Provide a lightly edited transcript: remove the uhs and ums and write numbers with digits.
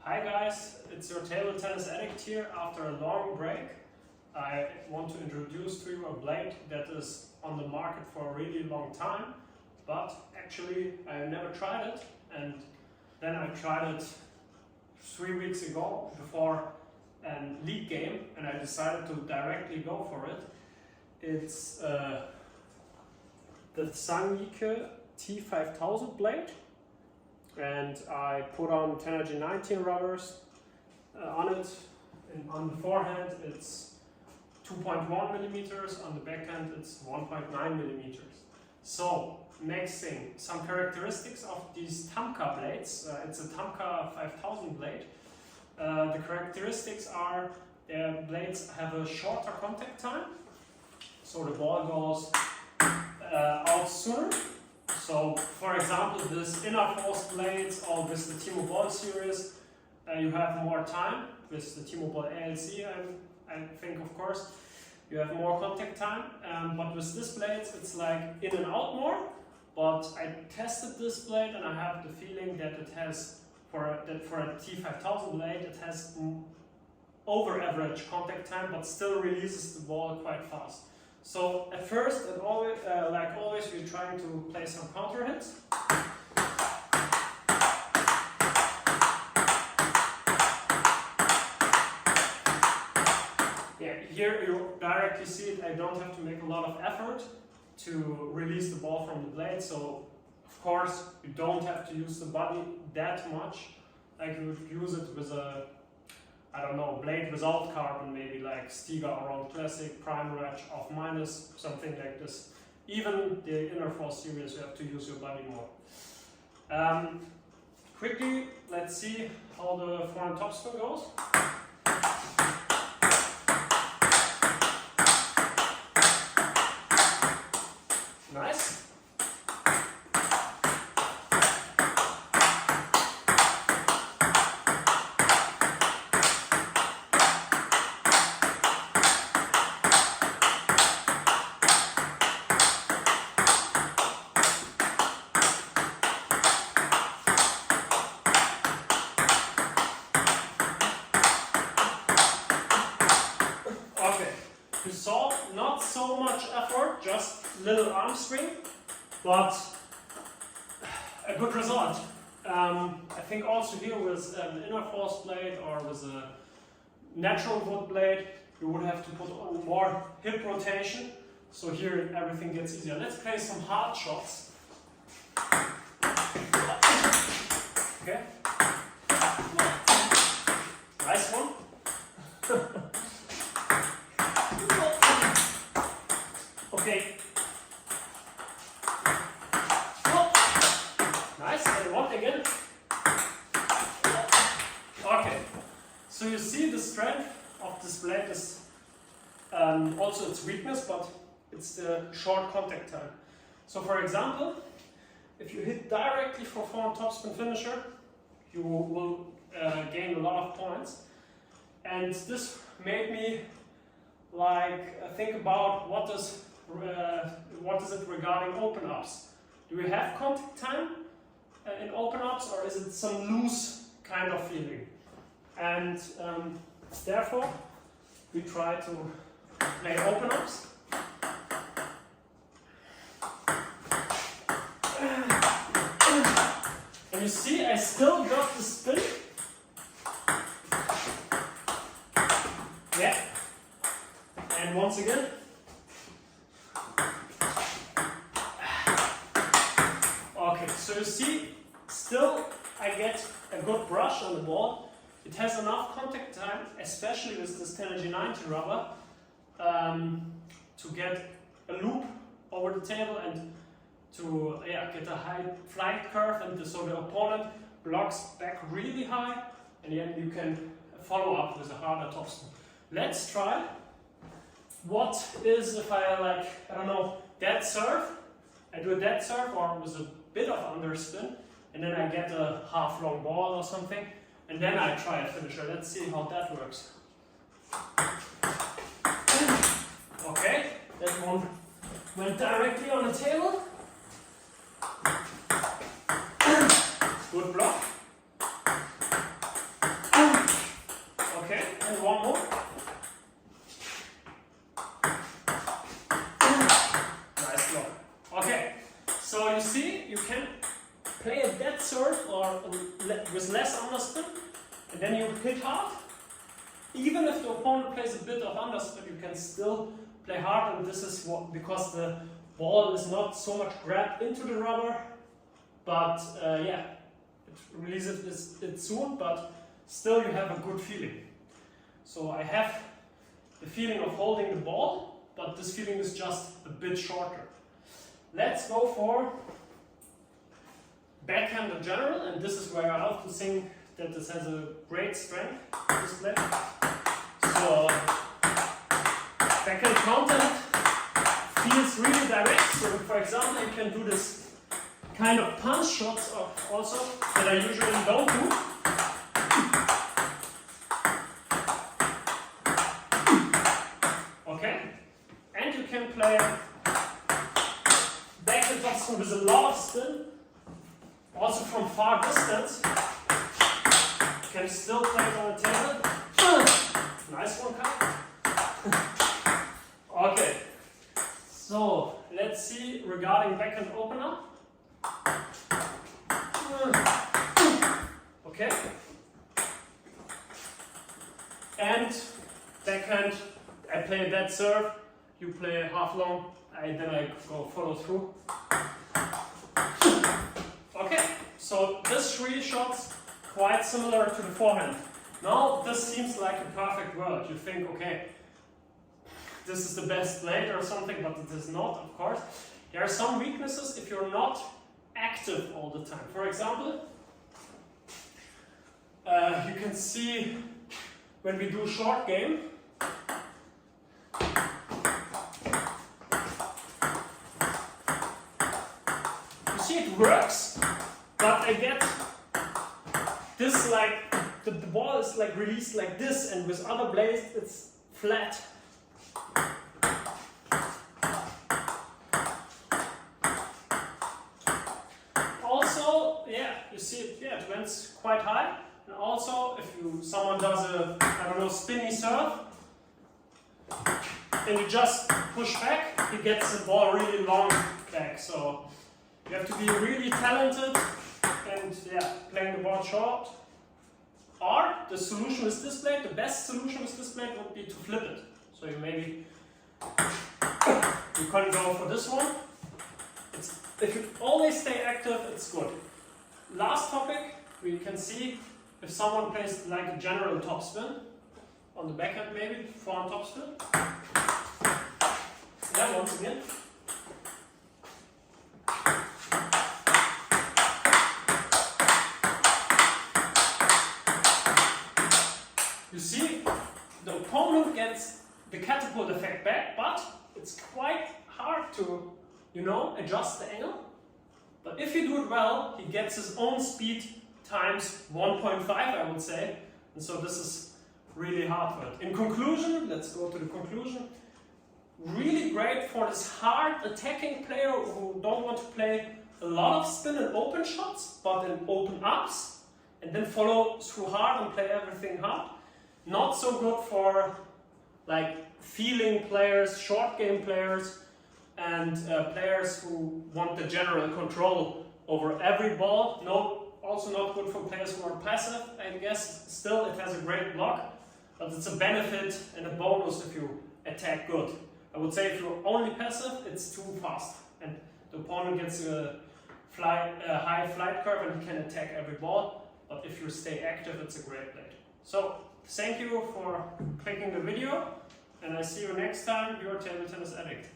Hi guys, it's your table tennis addict here. After a long break, I want to introduce to you a blade that is on the market for a really long time, but actually I never tried it, and then I tried it 3 weeks ago before a league game, and I decided to directly go for it. It's the Zhang Jike T5000 blade, and I put on 10G19 rubbers on it. And on the forehand it's 2.1 millimeters, on the backhand it's 1.9 millimeters. So next thing, some characteristics of these Tamka blades. It's a Tamka 5000 blade. The characteristics are their blades have a shorter contact time, so the ball goes out sooner. So, for example, this inner force blades or with the T-Mobile series, you have more time. With the T-Mobile ALC, I think, of course, you have more contact time. But with this blades, it's like in and out more. But I tested this blade and I have the feeling that it has, for a T5000 blade, it has over average contact time, but still releases the ball quite fast. So at first, and always, like always, we're trying to play some counter hits. Yeah, here you directly see it. I don't have to make a lot of effort to release the ball from the blade. So of course, you don't have to use the body that much, like you would use it with a, I don't know, blade without carbon, maybe like Stiga Around Classic, Prime Ratch of minus, something like this. Even the inner force series, you have to use your body more. Quickly, let's see how the forehand topspin goes. Nice. Okay, you saw not so much effort, just little arm swing, but a good result. I think also here with an inner force blade or with a natural wood blade, you would have to put on more hip rotation. So here everything gets easier. Let's play some hard shots. Okay. Nice one. Okay. Nice, and one again. Okay. So you see the strength of this blade is also its weakness, but it's the short contact time. So for example, if you hit directly for forehand topspin finisher, you will gain a lot of points. And this made me like think about what is it regarding open-ups. Do we have contact time in open-ups, or is it some loose kind of feeling? And therefore, we try to play open-ups. And you see, I still got the spin. Yeah. And once again. Okay, so you see, still I get a good brush on the ball. It has enough contact time, especially with this 10G19 rubber, to get a loop over the table and to get a high flight curve, and so the opponent blocks back really high, and then you can follow up with a harder topspin. Let's try. What is if I I don't know, dead serve? I do a dead serve or with a bit of underspin, and then I get a half long ball or something, and then I try a finisher. Let's see how that works. Okay, that one went directly on the table. Good block. And one more. Nice block. Okay, so you see, you can play a dead serve or with less underspin, and then you hit hard. Even if the opponent plays a bit of underspin, you can still play hard, and this is what, because the ball is not so much grabbed into the rubber, but yeah, it releases it soon, but still you have a good feeling. So I have the feeling of holding the ball, but this feeling is just a bit shorter. Let's go for backhand in general, and this is where I often think that this has a great strength, this play. So backhand contact feels really direct. So for example, you can do this kind of punch shots also that I usually don't do. Okay, and you can play backhand topspin with a lot of spin, also from far distance. You can still play it on the table. Nice one, Kai. Okay, so let's see regarding backhand opener. Okay, and backhand, I play a dead serve, you play a half long, then I go follow through. Okay, so this 3 shots quite similar to the forehand. Now this seems like a perfect world. You think, okay, this is the best blade or something, but it is not, of course. There are some weaknesses if you're not active all the time. For example, you can see when we do short game, you see it works, but I get this like, the ball is like released like this, and with other blades it's flat. Also, yeah, you see it, yeah, it went quite high. And also, if someone does a, I don't know, spinny serve, and you just push back, he gets the ball really long back. So you have to be really talented and yeah, playing the ball short. Or the solution with this blade, the best solution with this blade would be to flip it. So you maybe you can go for this one. If you always stay active, it's good. Last topic, we can see if someone plays like a general topspin on the backhand, maybe forehand topspin. Yeah, once again. You see, the opponent gets the catapult effect back, but it's quite hard to, you know, adjust the angle. But if you do it well, he gets his own speed times 1.5, I would say. And so this is really hard for it. In conclusion, let's go to the conclusion. Really great for this hard attacking player who don't want to play a lot of spin and open shots, but in open ups, and then follow through hard and play everything hard. Not so good for like feeling players, short game players, and players who want the general control over every ball. No, also not good for players who are passive, I guess. Still, it has a great block, but it's a benefit and a bonus if you attack good. I would say if you're only passive, it's too fast, and the opponent gets a high flight curve and he can attack every ball. But if you stay active, it's a great blade. So, thank you for clicking the video, and I see you next time, your table tennis addict.